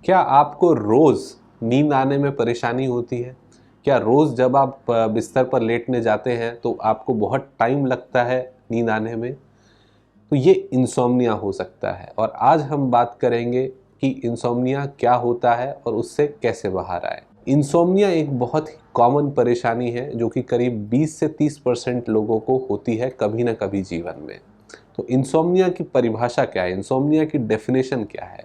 क्या आपको रोज़ नींद आने में परेशानी होती है? क्या रोज़ जब आप बिस्तर पर लेटने जाते हैं तो आपको बहुत टाइम लगता है नींद आने में? तो ये इंसोम्निया हो सकता है और आज हम बात करेंगे कि इंसोम्निया क्या होता है और उससे कैसे बाहर आए। इंसोम्निया एक बहुत ही कॉमन परेशानी है जो कि करीब 20 से 30% लोगों को होती है कभी ना कभी जीवन में। तो इंसोम्निया की परिभाषा क्या है? इंसोम्निया की डेफिनेशन क्या है?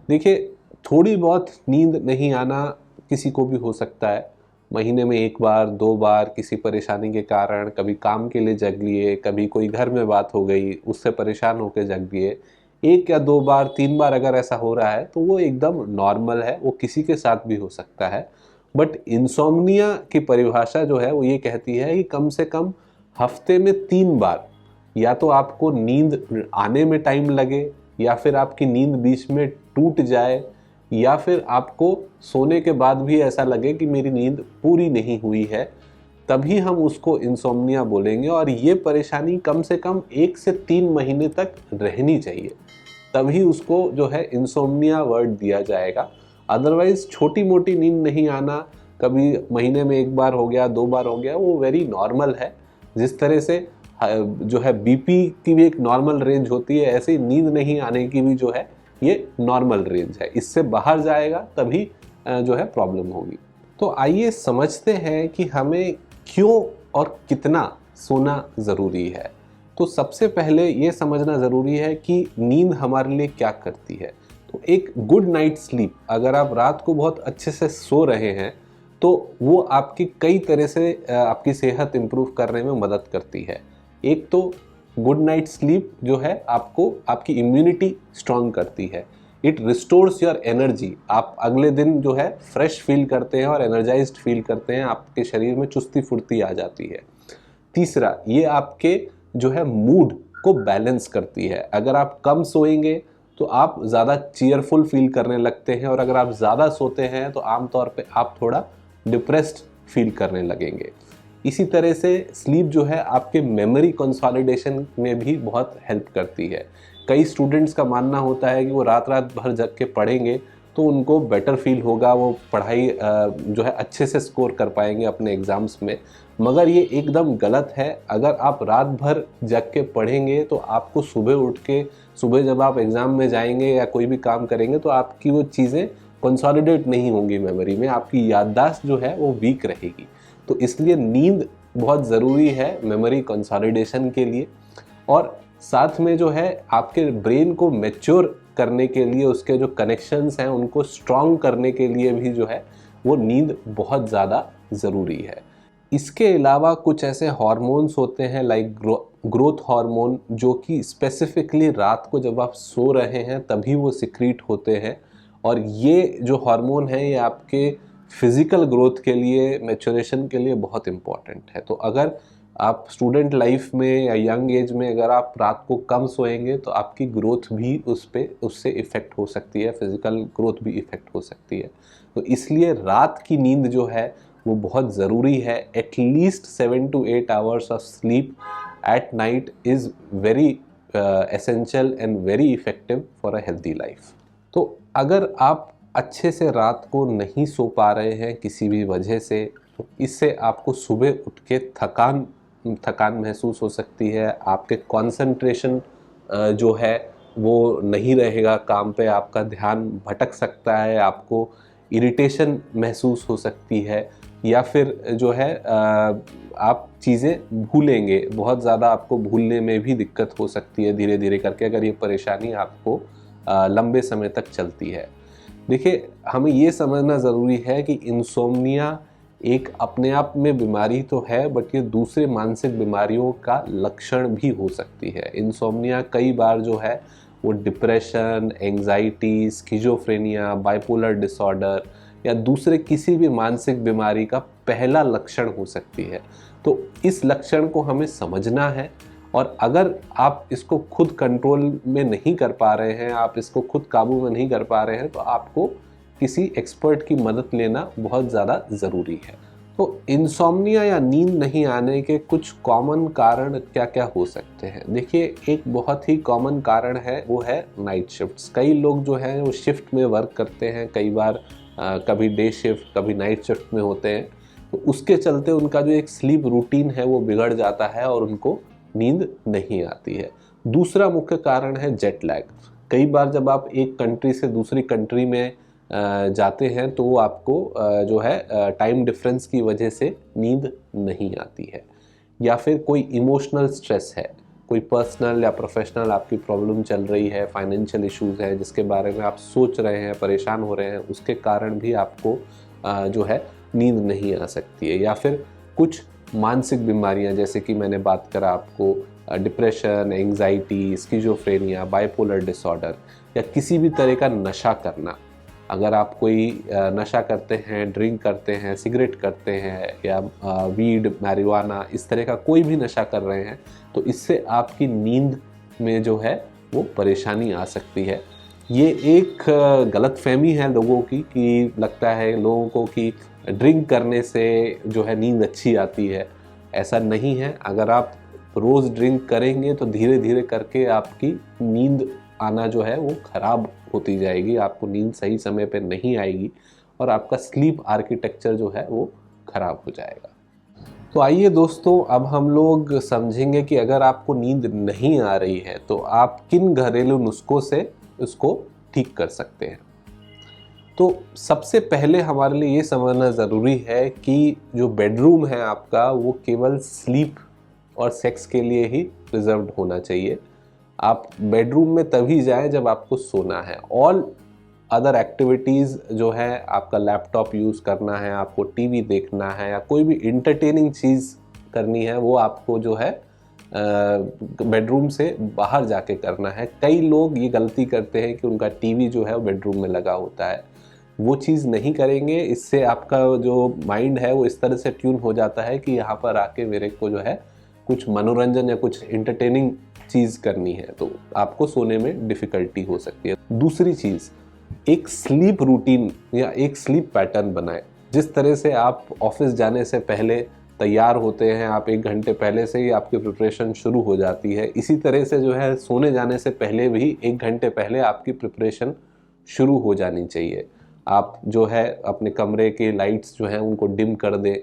देखिए, थोड़ी बहुत नींद नहीं आना किसी को भी हो सकता है। महीने में 1 बार, 2 बार किसी परेशानी के कारण, कभी काम के लिए जग लिए, कभी कोई घर में बात हो गई, उससे परेशान होके जग लिए। 1 या 2 बार, 3 बार अगर ऐसा हो रहा है, तो वो एकदम नॉर्मल है, वो किसी के साथ भी हो सकता है। बट इंसोम्निया की परिभाषा जो है, वो ये कहती है कि कम से कम हफ्ते में 3 बार या तो आपको नींद आने में टाइम लगे या फिर आपकी नींद बीच में टूट जाए या फिर आपको सोने के बाद भी ऐसा लगे कि मेरी नींद पूरी नहीं हुई है, तभी हम उसको इंसोम्निया बोलेंगे। और ये परेशानी कम से कम 1 से 3 महीने तक रहनी चाहिए, तभी उसको जो है इंसोम्निया वर्ड दिया जाएगा। अदरवाइज छोटी मोटी नींद नहीं आना, कभी महीने में 1 बार हो गया, 2 बार हो गया, वो वेरी नॉर्मल है। जिस तरह से जो है बीपी की भी एक नॉर्मल रेंज होती है, ऐसे ही नींद नहीं आने की भी जो है ये नॉर्मल रेंज है। इससे बाहर जाएगा तभी जो है प्रॉब्लम होगी। तो आइए समझते हैं कि हमें क्यों और कितना सोना ज़रूरी है। तो सबसे पहले ये समझना ज़रूरी है कि नींद हमारे लिए क्या करती है। तो एक गुड नाइट स्लीप, अगर आप रात को बहुत अच्छे से सो रहे हैं तो वो आपकी कई तरह से आपकी सेहत इम्प्रूव करने में मदद करती है। एक तो गुड नाइट स्लीप जो है आपको आपकी इम्यूनिटी स्ट्रांग करती है। It restores your energy. आप अगले दिन जो है फ्रेश फील करते हैं और एनर्जाइज्ड फील करते हैं, आपके शरीर में चुस्ती फुर्ती आ जाती है। तीसरा, ये आपके जो है मूड को बैलेंस करती है। अगर आप कम सोएंगे तो आप ज़्यादा चीयरफुल फील करने लगते हैं और अगर आप ज़्यादा सोते हैं तो आमतौर पे आप थोड़ा डिप्रेस्ड फील करने लगेंगे। इसी तरह से स्लीप जो है आपके मेमोरी कंसोलिडेशन में भी बहुत हेल्प करती है। कई स्टूडेंट्स का मानना होता है कि वो रात रात भर जग के पढ़ेंगे तो उनको बेटर फील होगा, वो पढ़ाई जो है अच्छे से स्कोर कर पाएंगे अपने एग्ज़ाम्स में। मगर ये एकदम गलत है। अगर आप रात भर जग के पढ़ेंगे तो आपको सुबह उठ के, सुबह जब आप एग्ज़ाम में जाएंगे या कोई भी काम करेंगे तो आपकी वो चीज़ें कंसोलिडेट नहीं होंगी मेमोरी में, आपकी याददाश्त जो है वो वीक रहेगी। तो इसलिए नींद बहुत ज़रूरी है मेमोरी कंसोलिडेशन के लिए। और साथ में जो है आपके ब्रेन को मैच्योर करने के लिए, उसके जो कनेक्शंस हैं उनको स्ट्रॉन्ग करने के लिए भी जो है वो नींद बहुत ज़्यादा ज़रूरी है। इसके अलावा कुछ ऐसे हार्मोन्स होते हैं लाइक ग्रोथ हार्मोन, जो कि स्पेसिफिकली रात को जब आप सो रहे हैं तभी वो सिक्रीट होते हैं। और ये जो हार्मोन है ये आपके फिज़िकल ग्रोथ के लिए, मैच्योरेशन के लिए बहुत इम्पॉर्टेंट है। तो अगर आप स्टूडेंट लाइफ में या यंग एज में अगर आप रात को कम सोएंगे तो आपकी ग्रोथ भी उससे इफ़ेक्ट हो सकती है, फिज़िकल ग्रोथ भी इफ़ेक्ट हो सकती है। तो इसलिए रात की नींद जो है वो बहुत ज़रूरी है। At least 7 to 8 hours of sleep at night is very essential and very effective for a healthy life. तो अगर आप अच्छे से रात को नहीं सो पा रहे हैं किसी भी वजह से, तो इससे आपको सुबह उठ के थकान थकान महसूस हो सकती है। आपके कंसंट्रेशन जो है वो नहीं रहेगा काम पे, आपका ध्यान भटक सकता है, आपको इरिटेशन महसूस हो सकती है या फिर जो है आप चीज़ें भूलेंगे, बहुत ज़्यादा आपको भूलने में भी दिक्कत हो सकती है धीरे धीरे करके, अगर ये परेशानी आपको लंबे समय तक चलती है। देखिए, हमें ये समझना ज़रूरी है कि इंसोम्निया एक अपने आप में बीमारी तो है, बट ये दूसरे मानसिक बीमारियों का लक्षण भी हो सकती है। इंसोम्निया कई बार जो है वो depression, anxiety, schizophrenia, bipolar disorder या दूसरे किसी भी मानसिक बीमारी का पहला लक्षण हो सकती है। तो इस लक्षण को हमें समझना है और अगर आप इसको खुद कंट्रोल में नहीं कर पा रहे हैं, आप इसको खुद काबू में नहीं कर पा रहे हैं, तो आपको किसी एक्सपर्ट की मदद लेना बहुत ज़्यादा ज़रूरी है। तो इंसोम्निया या नींद नहीं आने के कुछ कॉमन कारण क्या क्या हो सकते हैं? देखिए, एक बहुत ही कॉमन कारण है वो है नाइट शिफ्ट्स। कई लोग जो हैं वो शिफ्ट में वर्क करते हैं, कई बार कभी डे शिफ्ट कभी नाइट शिफ्ट में होते हैं, तो उसके चलते उनका जो एक स्लीप रूटीन है वो बिगड़ जाता है और उनको नींद नहीं आती है। दूसरा मुख्य कारण है जेट लैग। कई बार जब आप एक कंट्री से दूसरी कंट्री में जाते हैं तो आपको जो है टाइम डिफरेंस की वजह से नींद नहीं आती है। या फिर कोई इमोशनल स्ट्रेस है, कोई पर्सनल या प्रोफेशनल आपकी प्रॉब्लम चल रही है, फाइनेंशियल इश्यूज है जिसके बारे में आप सोच रहे हैं, परेशान हो रहे हैं, उसके कारण भी आपको जो है नींद नहीं आ सकती है। या फिर कुछ मानसिक बीमारियां, जैसे कि मैंने बात करा आपको depression, anxiety, schizophrenia, bipolar disorder, या किसी भी तरह का नशा करना। अगर आप कोई नशा करते हैं, ड्रिंक करते हैं, सिगरेट करते हैं या वीड, मैरिजुआना, इस तरह का कोई भी नशा कर रहे हैं, तो इससे आपकी नींद में जो है वो परेशानी आ सकती है। ये एक गलतफहमी है लोगों की कि लगता है लोगों को कि ड्रिंक करने से जो है नींद अच्छी आती है। ऐसा नहीं है। अगर आप रोज़ ड्रिंक करेंगे तो धीरे धीरे करके आपकी नींद आना जो है वो ख़राब होती जाएगी, आपको नींद सही समय पे नहीं आएगी और आपका स्लीप आर्किटेक्चर जो है वो ख़राब हो जाएगा। तो आइए दोस्तों, अब हम लोग समझेंगे कि अगर आपको नींद नहीं आ रही है तो आप किन घरेलू नुस्खों से उसको ठीक कर सकते हैं। तो सबसे पहले हमारे लिए ये समझना ज़रूरी है कि जो बेडरूम है आपका वो केवल स्लीप और सेक्स के लिए ही रिजर्व्ड होना चाहिए। आप बेडरूम में तभी जाएं जब आपको सोना है। ऑल अदर एक्टिविटीज़ जो है, आपका लैपटॉप यूज़ करना है, आपको टीवी देखना है या कोई भी इंटरटेनिंग चीज़ करनी है, वो आपको जो है बेडरूम से बाहर जाके करना है। कई लोग ये गलती करते हैं कि उनका टीवी जो है वो बेडरूम में लगा होता है। वो चीज़ नहीं करेंगे, इससे आपका जो माइंड है वो इस तरह से ट्यून हो जाता है कि यहाँ पर आके मेरे को जो है कुछ मनोरंजन या कुछ इंटरटेनिंग चीज़ करनी है, तो आपको सोने में डिफ़िकल्टी हो सकती है। दूसरी चीज़, एक स्लीप रूटीन या एक स्लीप पैटर्न बनाएं। जिस तरह से आप ऑफिस जाने से पहले तैयार होते हैं, आप 1 घंटे पहले से ही आपकी प्रिपरेशन शुरू हो जाती है, इसी तरह से जो है सोने जाने से पहले भी 1 घंटे पहले आपकी प्रिपरेशन शुरू हो जानी चाहिए। आप जो है अपने कमरे के लाइट्स जो हैं उनको डिम कर दें।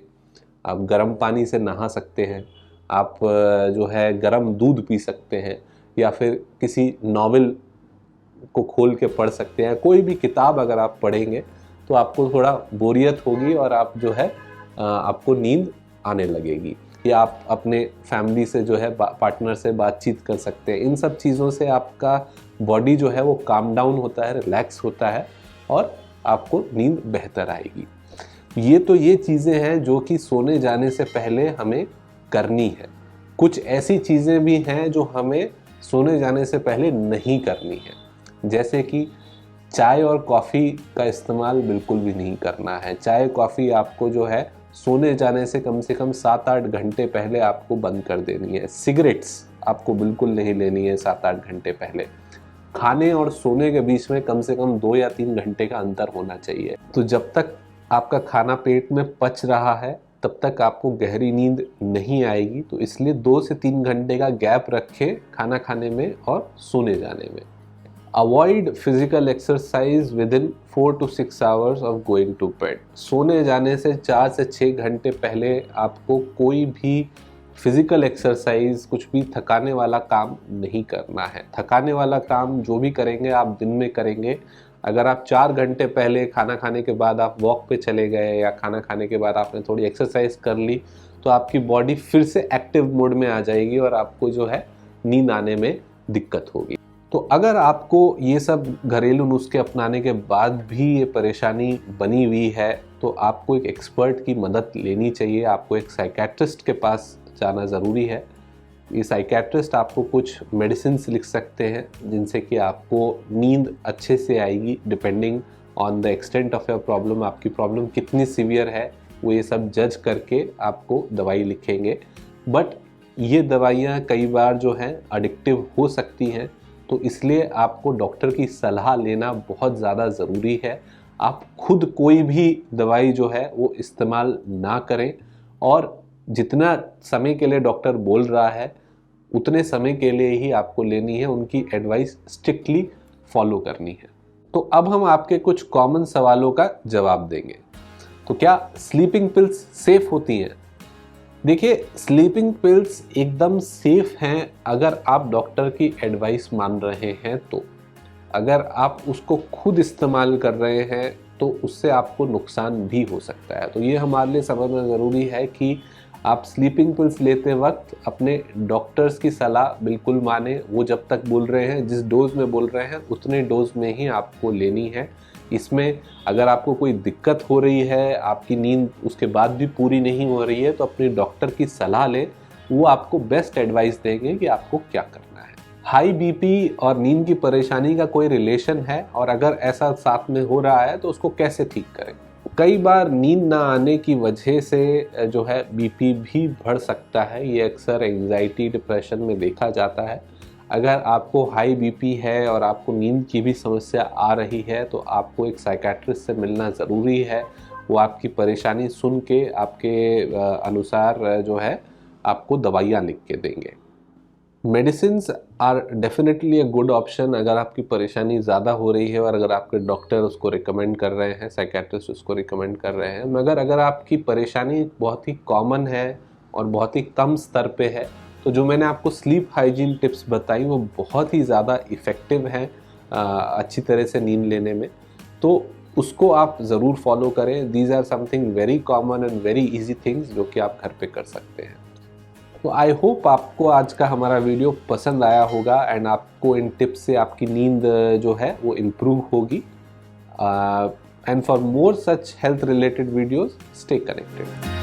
आप गर्म पानी से नहा सकते हैं, आप जो है गर्म दूध पी सकते हैं या फिर किसी नॉवेल को खोल के पढ़ सकते हैं। कोई भी किताब अगर आप पढ़ेंगे तो आपको थोड़ा बोरियत होगी और आप जो है आपको नींद आने लगेगी। या आप अपने फैमिली से जो है पार्टनर से बातचीत कर सकते हैं। इन सब चीज़ों से आपका बॉडी जो है वो काम डाउन होता है, रिलैक्स होता है और आपको नींद बेहतर आएगी। ये चीज़ें हैं जो कि सोने जाने से पहले हमें करनी है। कुछ ऐसी चीज़ें भी हैं जो हमें सोने जाने से पहले नहीं करनी है, जैसे कि चाय और कॉफ़ी का इस्तेमाल बिल्कुल भी नहीं करना है। चाय कॉफ़ी आपको जो है सोने जाने से कम 7-8 घंटे पहले आपको बंद कर देनी है। सिगरेट्स आपको बिल्कुल नहीं लेनी है 7-8 घंटे पहले। खाने और सोने के बीच में कम से कम 2 या 3 घंटे का अंतर होना चाहिए। तो जब तक आपका खाना पेट में पच रहा है तब तक आपको गहरी नींद नहीं आएगी। तो इसलिए 2 से 3 घंटे का गैप रखें खाना खाने में और सोने जाने में। Avoid physical exercise within 4 to 6 hours of going to bed. सोने जाने से 4 से 6 घंटे पहले आपको कोई भी फिजिकल एक्सरसाइज, कुछ भी थकाने वाला काम नहीं करना है। थकाने वाला काम जो भी करेंगे आप दिन में करेंगे। अगर आप 4 घंटे पहले खाना खाने के बाद आप वॉक पे चले गए या खाना खाने के बाद आपने थोड़ी एक्सरसाइज कर ली तो आपकी बॉडी फिर से एक्टिव मोड में आ जाएगी और आपको जो है नींद आने में दिक्कत होगी। तो अगर आपको ये सब घरेलू नुस्खे अपनाने के बाद भी ये परेशानी बनी हुई है तो आपको एक एक्सपर्ट की मदद लेनी चाहिए। आपको एक साइकेट्रिस्ट के पास जाना ज़रूरी है। ये साइकेट्रिस्ट आपको कुछ मेडिसिन्स लिख सकते हैं जिनसे कि आपको नींद अच्छे से आएगी। Depending on the extent of your problem, आपकी प्रॉब्लम कितनी सीवियर है वो ये सब जज करके आपको दवाई लिखेंगे। बट ये दवाइयाँ कई बार जो हैं एडिक्टिव हो सकती हैं, तो इसलिए आपको डॉक्टर की सलाह लेना बहुत ज़्यादा ज़रूरी है। आप खुद कोई भी दवाई जो है वो इस्तेमाल ना करें, और जितना समय के लिए डॉक्टर बोल रहा है उतने समय के लिए ही आपको लेनी है, उनकी एडवाइस स्ट्रिक्टली फॉलो करनी है। तो अब हम आपके कुछ कॉमन सवालों का जवाब देंगे। तो क्या स्लीपिंग पिल्स सेफ होती हैं? देखिए, स्लीपिंग पिल्स एकदम सेफ हैं अगर आप डॉक्टर की एडवाइस मान रहे हैं तो। अगर आप उसको खुद इस्तेमाल कर रहे हैं तो उससे आपको नुकसान भी हो सकता है। तो ये हमारे लिए समझना ज़रूरी है कि आप स्लीपिंग पिल्स लेते वक्त अपने डॉक्टर्स की सलाह बिल्कुल माने। वो जब तक बोल रहे हैं, जिस डोज में बोल रहे हैं उतने डोज में ही आपको लेनी है। इसमें अगर आपको कोई दिक्कत हो रही है, आपकी नींद उसके बाद भी पूरी नहीं हो रही है, तो अपने डॉक्टर की सलाह लें। वो आपको बेस्ट एडवाइस देंगे कि आपको क्या करना है। हाई बीपी और नींद की परेशानी का कोई रिलेशन है, और अगर ऐसा साथ में हो रहा है तो उसको कैसे ठीक करें? कई बार नींद ना आने की वजह से जो है बीपी भी बढ़ सकता है। ये अक्सर एंजाइटी, डिप्रेशन में देखा जाता है। अगर आपको हाई बीपी है और आपको नींद की भी समस्या आ रही है तो आपको एक साइकियाट्रिस्ट से मिलना ज़रूरी है। वो आपकी परेशानी सुन के आपके अनुसार जो है आपको दवाइयाँ लिख के देंगे। Medicines are definitely a good option अगर आपकी परेशानी ज़्यादा हो रही है और अगर आपके डॉक्टर उसको रिकमेंड कर रहे हैं, साइकियाट्रिस्ट उसको रिकमेंड कर रहे हैं। मगर अगर आपकी परेशानी बहुत ही कॉमन है और बहुत ही कम स्तर पे है, तो जो मैंने आपको स्लीप हाइजीन टिप्स बताई वो बहुत ही ज़्यादा इफ़ेक्टिव हैं अच्छी तरह से नींद लेने में। तो उसको आप ज़रूर फॉलो करें। These are something very common and very easy things जो कि आप घर पे कर सकते हैं। तो आई होप आपको आज का हमारा वीडियो पसंद आया होगा एंड आपको इन टिप्स से आपकी नींद जो है वो इम्प्रूव होगी। And for more such health related videos, stay connected.